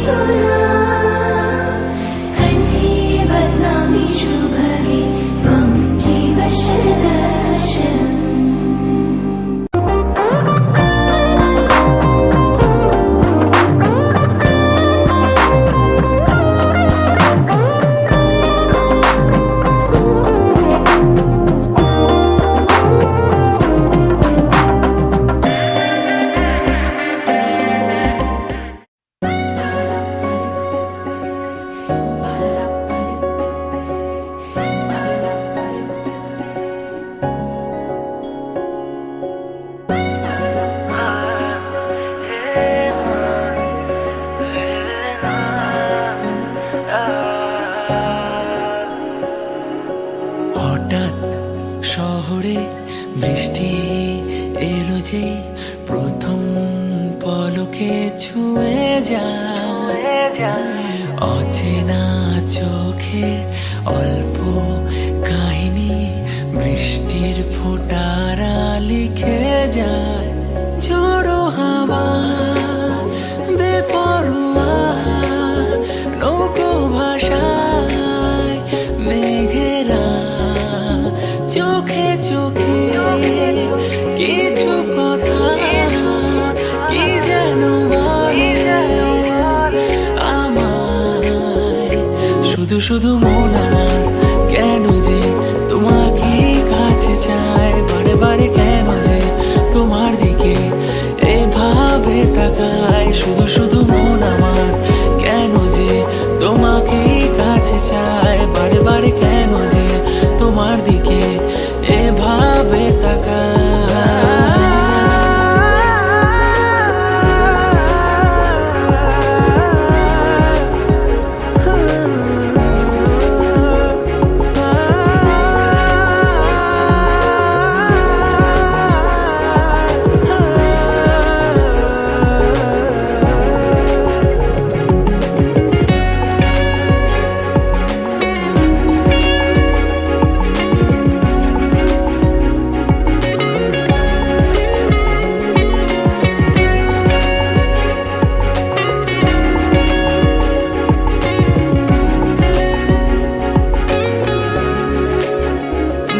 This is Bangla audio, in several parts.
तुला कण्ठे बध्नामि शुभगे त्वं जीव शरदशरम् হঠাৎ শহরে বৃষ্টি এলো যে প্রথম পলকে ছুঁয়ে যায় অচেনা চোখের অল্প কাহিনী বৃষ্টির ফোঁটারা লিখে যায় ঝোড়ো হাওয়া বেপরোয়া নৌকো ভাষায় মেঘেরা চোখে চোখে কিছু কথা কি যেন বলে আমায় শুধু শুধু মন আমার কেন যে তোমাকে কাছে চায় বারে বারে কেন যে তোমার দিকে এভাবে তাকায় শুধু শুধু মন আমার কেন যে তোমাকে কাছে চায় বারে বারে কেন যে তোমার দিকে এভাবে তাকায়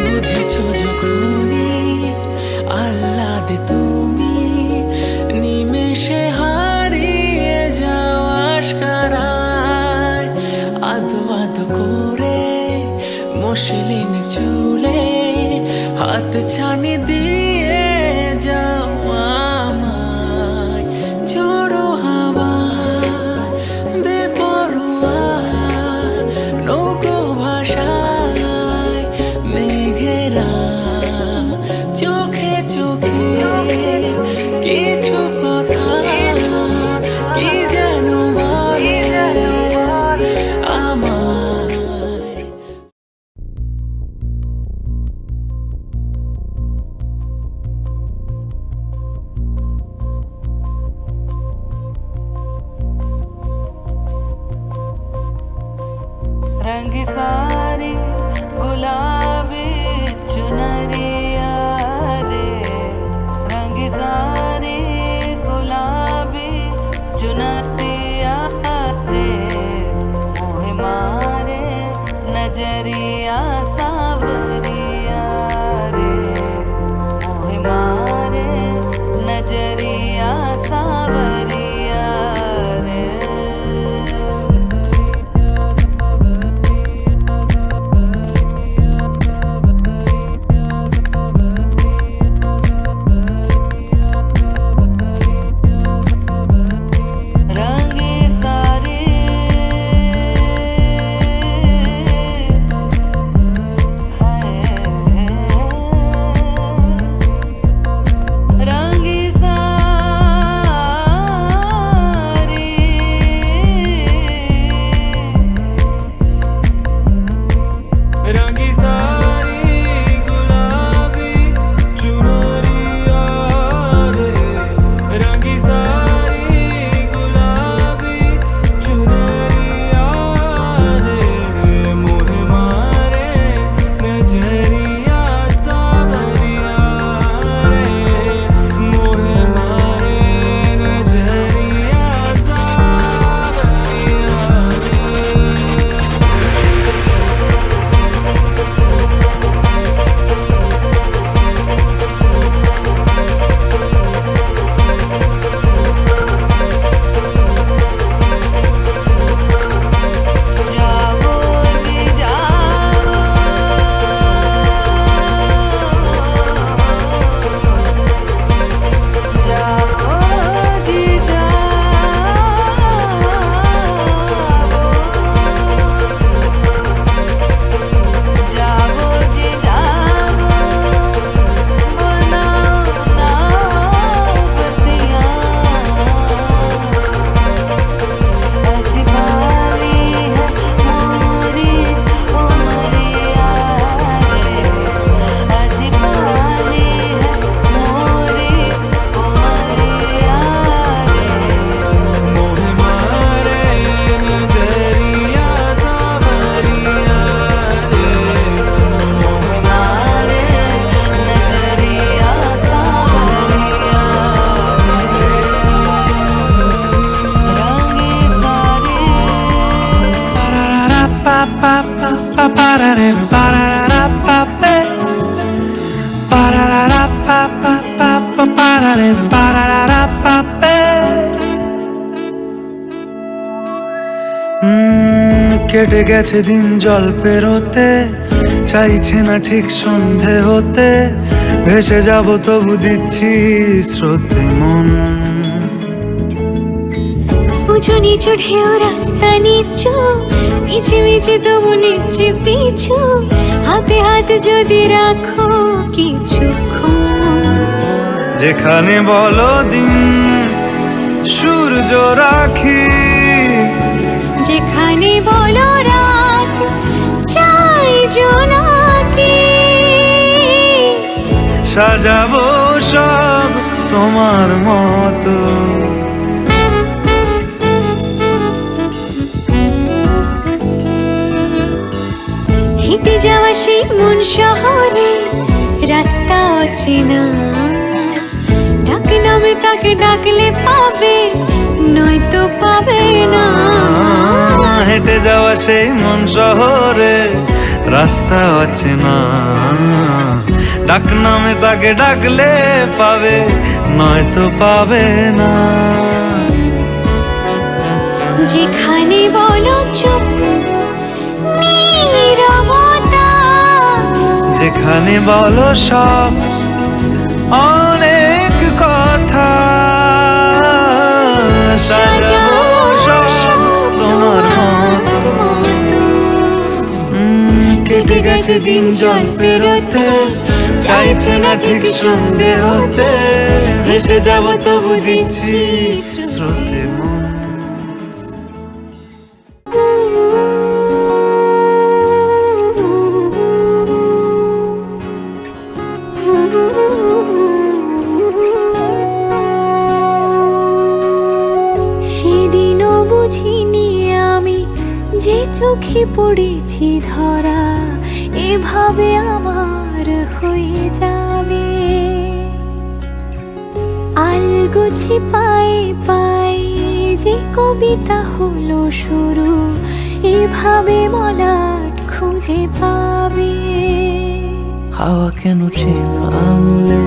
বুঝেছো যখনই আহ্লাদে তুমি নিমেষে হারিয়ে যাও আশকারায় আদো আদো করে মসলিন চুলে হাত ছানি দিয়ে যাও আমায় ঝোড়ো হাওয়া বেপরোয়া নৌকো ভাষায় মেঘেরা চোখে চোখে কিছু কথা কি যেন বলে আমায় रंग सारी गुलाबी चुनरिया रे रंग सारी गुलाबी चुनरिया रे मोहे मारे नजरिया सावरिया रे मोहे मारे नजरिया सावरिया रे কেটে গেছে দিন জল পেরোতে, চাইছে না ঠিক সন্ধে হতে, ভেসে যাব তবু দিচ্ছি স্রোতে মন। উঁচু নিচু ঢেউ রাস্তা নিচু, মিছে মিছে তবু নিচ্ছে পিছু, হাতে হাতে যদি রাখো কিছুক্ষণ। যেখানে বলো দিন সূর্য রাখি, যেখানে বলো রাত চাই জোনাকি, সাজাবো সব তোমার মতো। হেঁটে যাওয়া সেই মন শহরে রাস্তা অচেনা, ডাকে নামে তাকে ডাকলে পাবে, নয়তো পাবে না। হেঁটে যাওয়া সেই মন শহরে রাস্তা অচেনা, ডাক নামে তাকে ডাকলে পাবে, নয়তো পাবে না। যেখানে বলো চুপ নীরবতা, যেখানে বলো সব অনেক কথা, সাজাবো সব তোমার মতো। কেটে গেছে দিন জল পেরোতে, চাইছে না ঠিক সন্ধে হতে, ভেসে যাব তবু দিচ্ছি স্রোতে মন। সেদিনও বুঝিনি আমি যে চোখে পড়েছি ধরা, এভাবে আমার হয়ে যাবে। আলগোছে পায়ে পায়ে যে কবিতা হলো শুরু, এভাবে মলাট খুঁজে পাবে। হাওয়া কেন চেনা আঙুলে,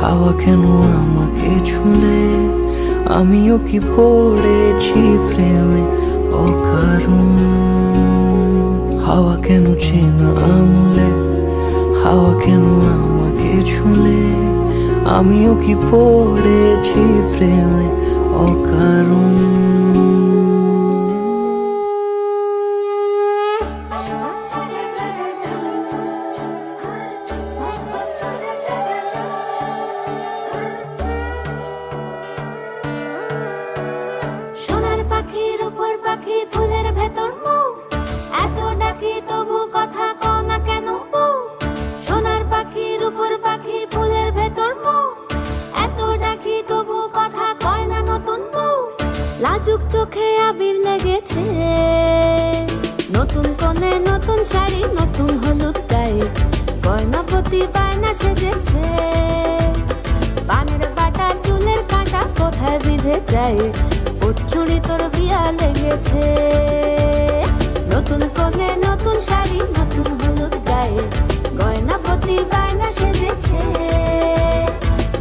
হাওয়া কেন আমাকে ছুলে, আমিও কি পড়েছি প্রেমে অকারণ। হাওয়া কেন চেনা আঙুলে, হাওয়া কেন আমাকে ছুলে, আমিও কি পড়েছি প্রেমে অকারণ। সোনার পাখির উপর পাখি ফুলের ভেতর মৌ, এত ডাকি তবু কথা কও না কেন বউ। সোনার পাখির উপর পাখি ফুলের ভেতর মৌ, এত ডাকি তবু কথা কয় না নতুন বউ। লাজুক চোখে আবির লেগেছে, নতুন কোণে নতুন শাড়ি নতুন হলুদ গায়ে, গয়না প্রতি বায়না সেজেছে। পানের বাটা চুলের কাঁটা কোথায় বিঁধে যায়, ওর চুড়ি তোর বিয়া লেগেছে। নতুন কোণে নতুন শাড়ি নতুন হলুদ গায়ে, গয়না প্রতি বায়না সেজেছে।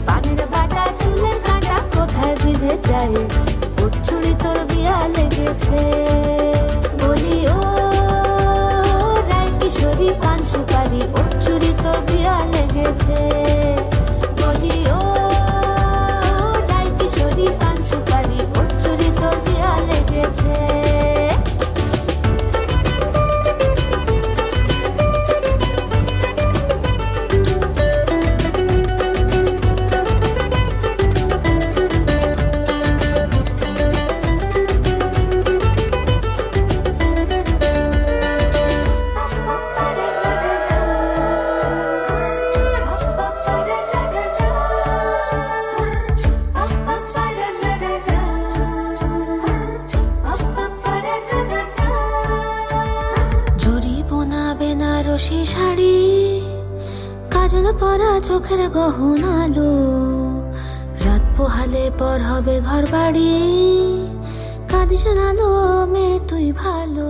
পানের বাটা চুলের কাঁটা কোথায় বিঁধে যায়, ওর চুড়ি তোর বিয়া লেগেছে। বলি ও রায় কিশোরী পান সুপারি, ওর চুড়ি তোর বিয়া লেগেছে। বলি ও রায় কিশোরী পান সুপারি, ওর চুড়ি তোর বিয়া লেগেছে। বেনারসি শাড়ি, কাজল পরা চোখের গহনালো, রাত পোহালে পর হবে ঘর বাড়ি, কাঁদিস না লো মেয়ে তুই ভালো।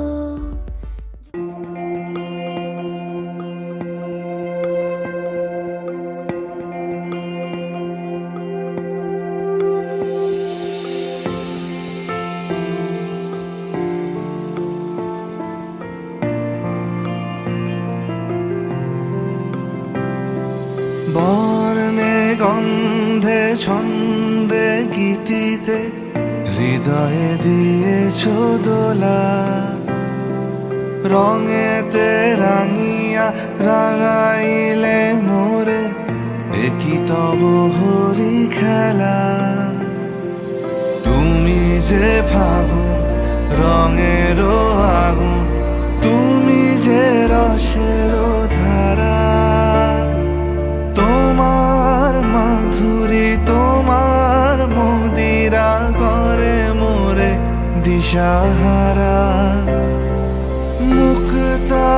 ছন্দে গীতিতে হৃদয়ে দিয়েছো দোলা, রঙেতে রাঙিয়া রাঙাইলে মোরে, একই তব হরি খেলা। তুমি যে ফাগুন রঙেরও আগুন, তুমি যে রসেরও ধারা, তোমার মাধুরী তোমার মদিরা করে মোরে দিশাহারা। মুক্তা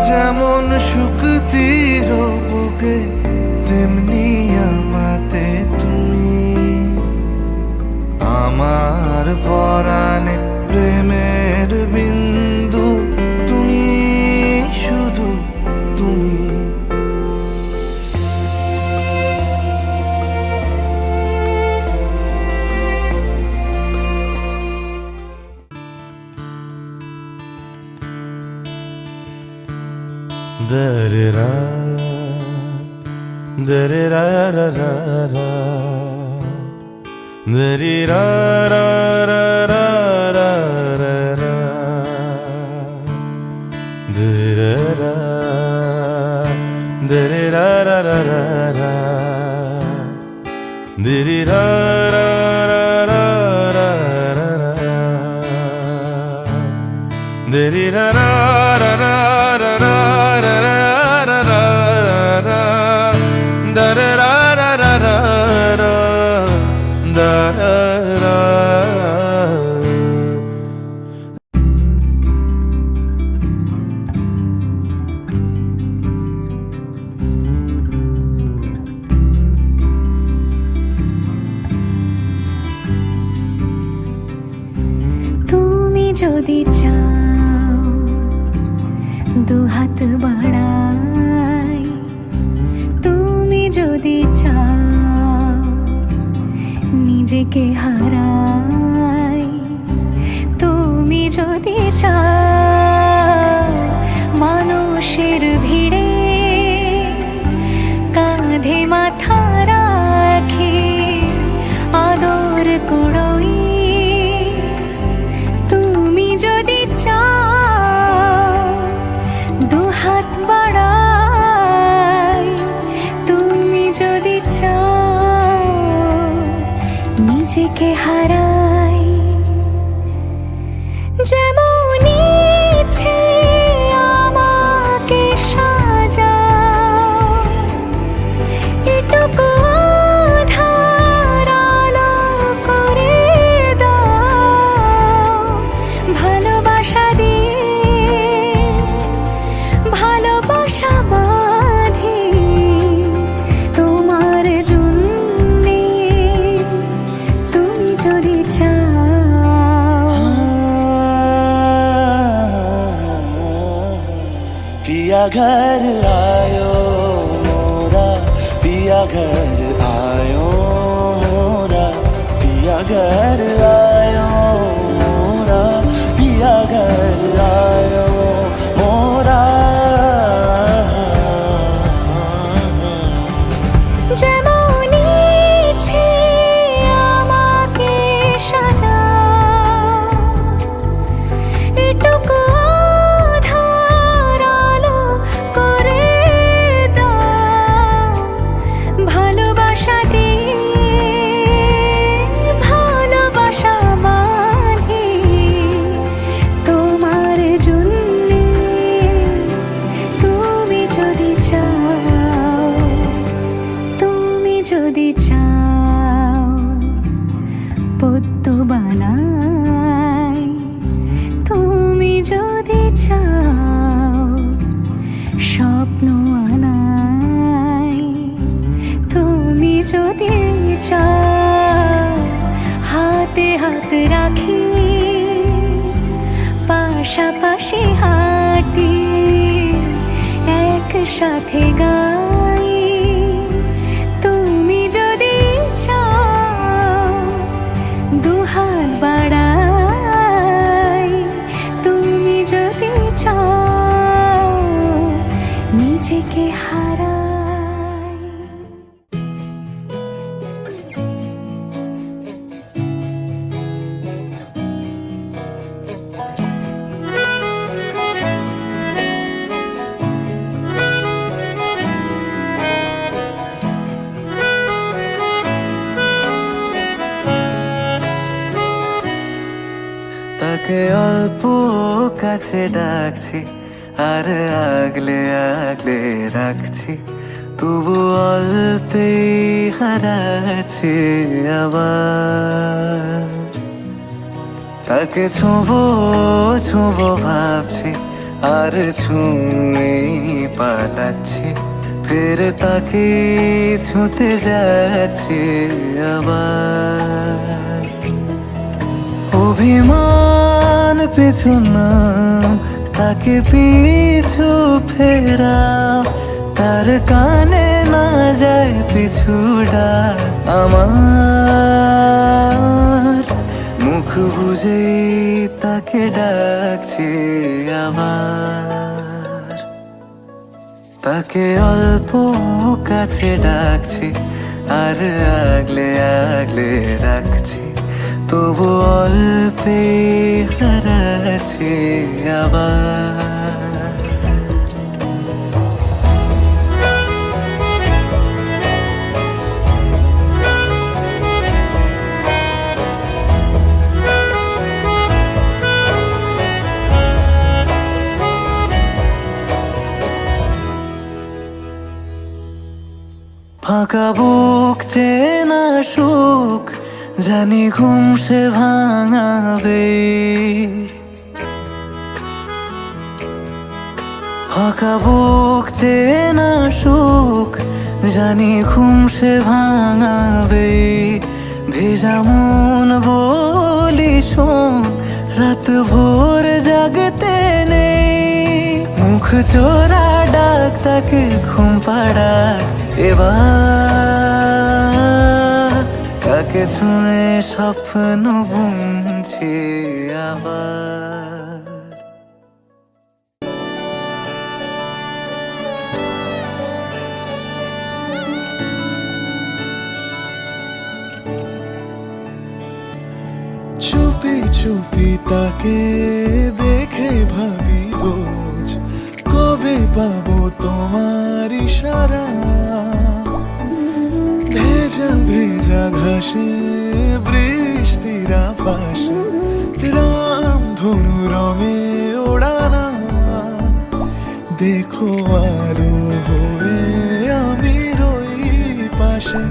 যেমন শুকতির বুকে, তেমনি আমাতে তুমি, আমার পরাণে প্রেমের বিন্দু তুমি, শুধু তুমি। Da-da-da, da-da-da-da-da-da, da-da-da-da-da-da-da, da-da-da, da-da-da-da-da-da, da-da-da-da-da-da, তুমি যদি চাও দুহাত বাড়াই, তুমি যদি চাও নিজেকে হারাই, তুমি যদি চাও মানুষের ভিড়ে কাঁধে মাথা রাখি আদর কুড়োই, তুমি যদি চাও দুহাত বাড়াই, তুমি যদি চাও নিজেকে হারাই। যেমন ইচ্ছে আমাকে সাজাও, এটুকু আধার আলো করে দাও, ভালোবাসা দিয়ে ভালোবাসা বাঁধি তোমার জন্যে, তুমি যদি চাও। पिया घर आयो मोरा, पिया घर आयो मोरा, पिया घर आयो मोरा, पिया घर आयो मोरा। যেমন ইচ্ছে আমাকে সাজাও, এটুকু আধার আলো করে দাও, ভালোবাসা দিয়ে ভালোবাসা বাঁধি তোমার জন্যে, তুমি যদি চাও, তুমি যদি চাও পদ্ম বানাই, তুমি যদি চাও স্বপ্ন আনাই, তুমি যদি চাও হাতে হাত রাখি পাশাপাশি হাঁটি একসাথে গাই, তুমি যদি চাও দুহাত বাড়াই, তুমি যদি চাও নিজেকে হারাই। তাকে অল্প কাছে ডাকছি আর আগলে আগলে রাখছি, তবু অল্পে হারাচ্ছি আবার। তাকে ছোঁবো ছোঁবো ভাবছি আর ছুঁয়ে পালাচ্ছি, ফের তাকে ছুঁতে যাচ্ছি আবার। অভিমান পিছু নাম, তাকে পিছু ফেরাও, তার কানে না যায় পিছু ডাক আমার। মুখ বুঝে তাকে ডাকছি আবার। তাকে অল্প কাছে ডাকছি আর আগলে আগলে রাখছি, তবু অল্পে হারাচ্ছি আবার। ফাঁকা বুক চেনা সুখ জানি ঘুম সে ভাঙাবে, ফাঁকা বুক চেনা সুখ জানি ঘুম সে ভাঙাবে। ভেজা মন বলি শোন, রাত ভোর জাগতে নেই, মুখ চোরা ডাক তাকে ঘুম পাড়াক এবার। তাকে ছুঁয়ে স্বপ্ন বুনছি আবার। চুপি চুপি তাকে দেখে ভাবি রোজ, কবে পাবো তোমার ইশারা। ভেজা ভেজা ঘাসে বৃষ্টির আভাসে রামধনু রঙে ওড়ানা। দেখো আলো হয়ে আমি রই পাশে,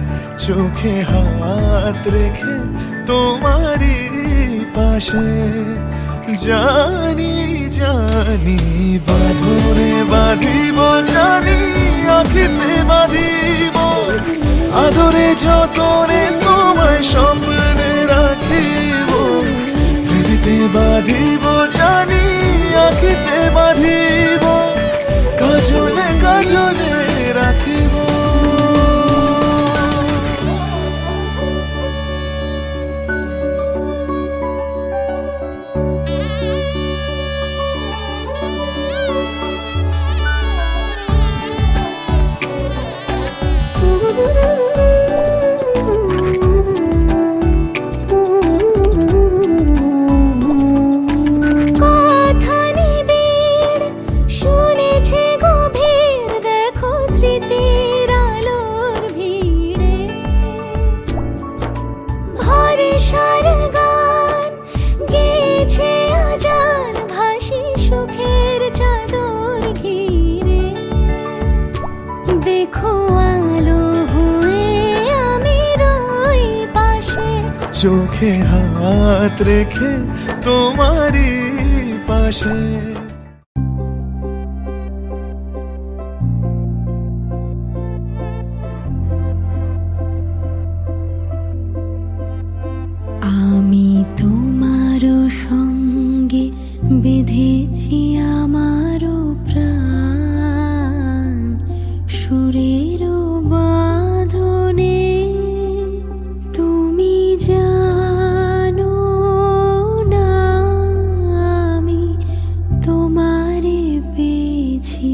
চোখে হাত রেখে তোমারই পাশে। জানি জানি বাঁধনে বাঁধিব, জানি আখিতে বাঁধিব, আদরে যতনে তোমায় স্বপ্নে রাখিব। হৃদিতে বাঁধিব জানি আখিতে বাঁধিব, কাজলে কাজলে রাখিব। চোখে হাত রেখে তোমারই পাশে। আমি তোমারও সঙ্গে বেঁধেছি আমারও প্রাণ, সুরেরও বাঁধনে। তুমি জানো না আমি তোমারে পেয়েছি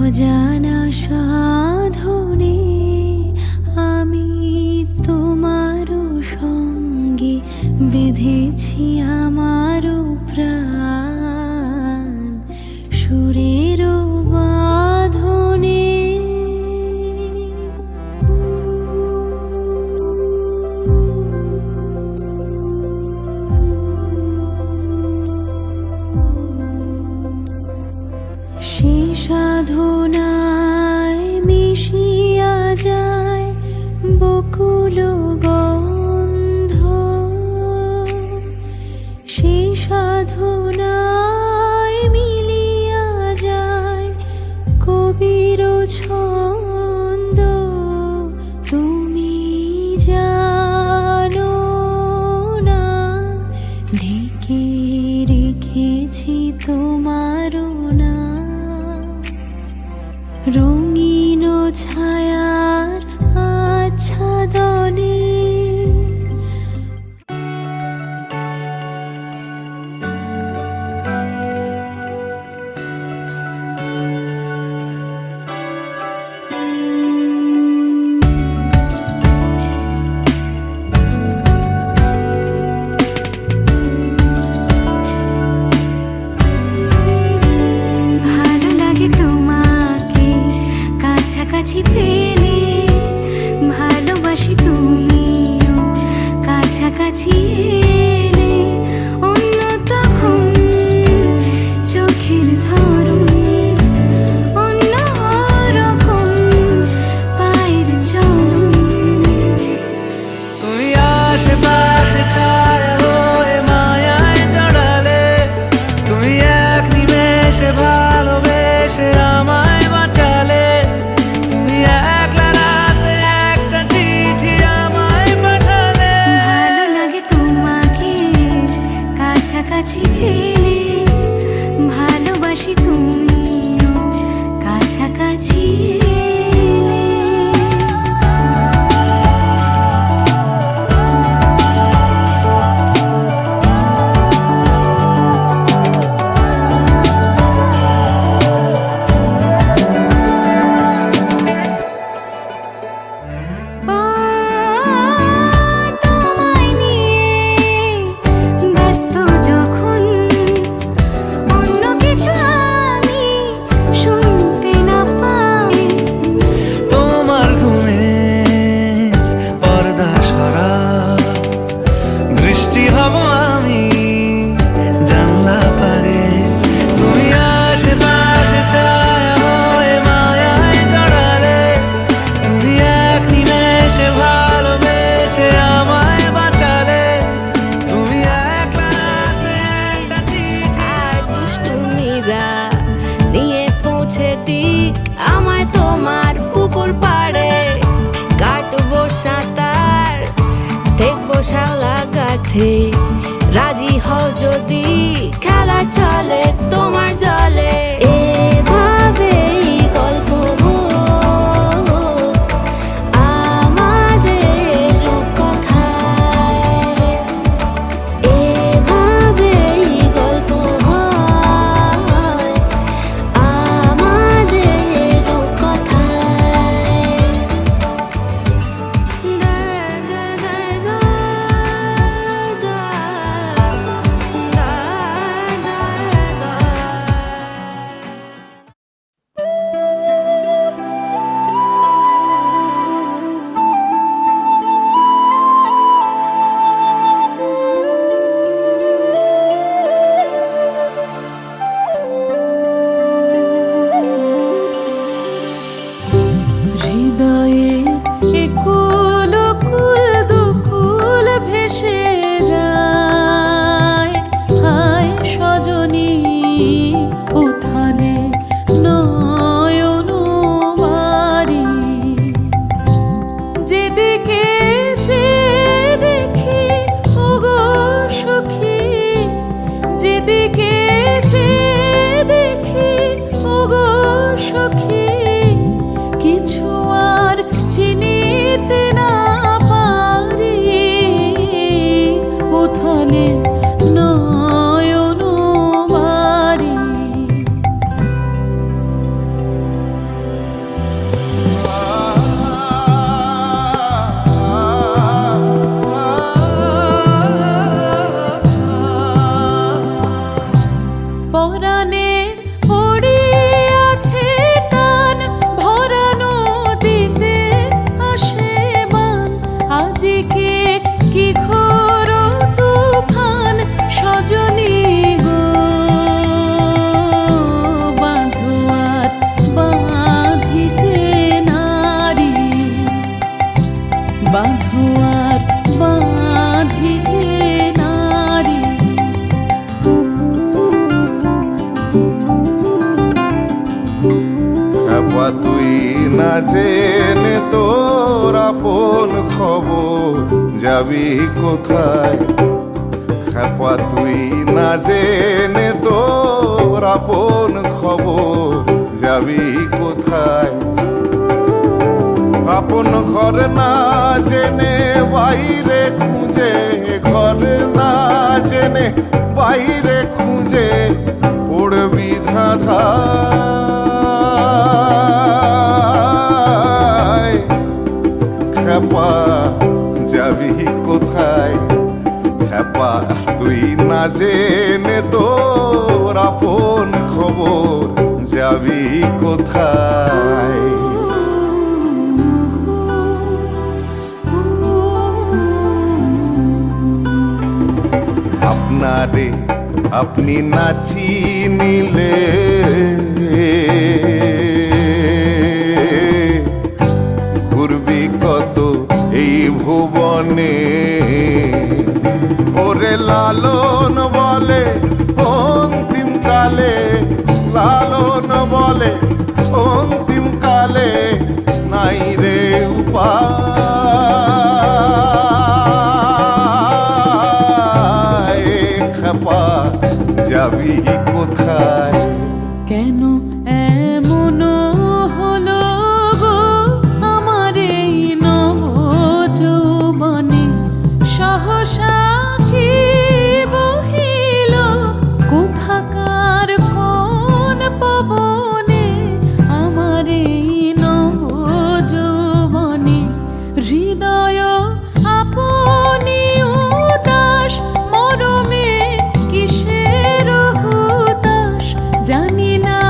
অজানা সাধনে। আমি তোমারও সঙ্গে বেঁধেছি আমারও প্রাণ, সুরেরও বাঁধনে। ধুলো গন্ধ সেই সাধনায় মিলিয়া যায় কবির ছন্দ। তুমি জানো না ঢেকে রেখেছি তোমারও না রঙিন ছায়ার আচ্ছাদনে। ভালো লাগে তোমাকে কাছাকাছি পেলে, ভালোবাসি তুমিও কাছাকাছি এলে। অন্য তখন চোখের ধরন অন্য রকম পায়ের চলন। তুমি আশেপাশে ছায়া হয়ে মায়ায় জড়ালে, তুমি এক নিমেষে ভালোবেসে আমায় বাঁচালে। তুমি একলা রাতে একটা চিঠি আমায় পাঠালে। ভালো লাগে তোমাকে কাছাকাছি পেলে, ভালোবাসি তুমিও কাছাকাছি এলে। তোমায় নিয়ে ব্যস্ত যখন অন্য কিছু আমি শুনতে না পাই। তোমার ঘুমে পর্দা সরা, বৃষ্টি হব আমি জানলা পারে। তুমি আশেপাশে ছায়া হয়ে মায়ায় জড়ালে, তুমি এক নিমেষে ভালোবেসে আমায় বাঁচালে। তুমি একলা রাতে একটা চিঠি আর দুষ্টুমিরা নিয়ে পৌঁছে দিক আমায় তোমার পুকুর পাড়ে। কাটবো সাঁতার দেখবো শাওলা গাছে, রাজি হও যদি খেলা চলে তোমার জলে। এভাবেই গল্প হোক আমাদের রূপকথায়, এভাবেই গল্প হয় আমাদের রূপকথায়। দা দা দা দা দা দা দা দা। হৃদয়ে একুল কুল দুকুল ভেসে যায়। হায় সজনী উথালে নয়ন বাড়ি, যেদিকে চেয়ে দেখি ওগো সখী, যেদিকে চেয়ে দেখি ওগো সখী। কিছু আর চিনিতে না পারি, উথালে নয়ন বাড়ি। পরাণে পড়িয়াছে টান, ভরা নদীতে আসে বান। আজিকে কি ঘোর তুফান সজনী গো, বাঁধো আর বাঁধিতে নারী, বাঁধো আর বাঁধিতে নারী। খাপা তুই না জেনে তোর আপন খবর যাবি কোথায়? খাপা তুই না জেনে তোর আপন খবর যাবি কোথায়? আপন ঘর না জেনে বাইরে খুঁজে, ঘর না জেনে বাইরে খুঁজে পড়বি ধাঁধায়। খেপা যাবি কোথায়? খেপা তুই না জেনে তোর আপন খবর যাবি কোথায়? আপনারে আপনি না চিনিলে ঘুরবি কত এই ভুবনে। ওরে লালন বলে অন্তিম কালে, লালন বলে অন্তিম কালে নাই রে উপায়। খেপা যাবি কোথায়? কেন এমন হলো গো আমার এই নব যৌবনে? সহসা কি বহিল কোথাকার কোন পবনে? আমার এই নব যৌবনে হৃদয় আপনি উদাস, মরমে কিসের হুতাশ? জানি না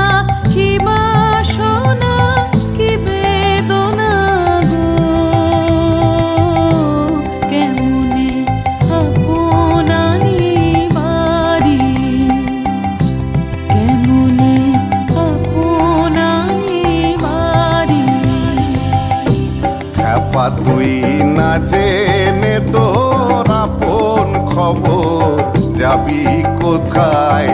কি বাসনা কি বেদনা গো, কেমনে আপনারি বাড়ি, কেমনে আপনারি বাড়ি। খেপা তুই না জেনে তোর আপন খবর যাবি কোথায়?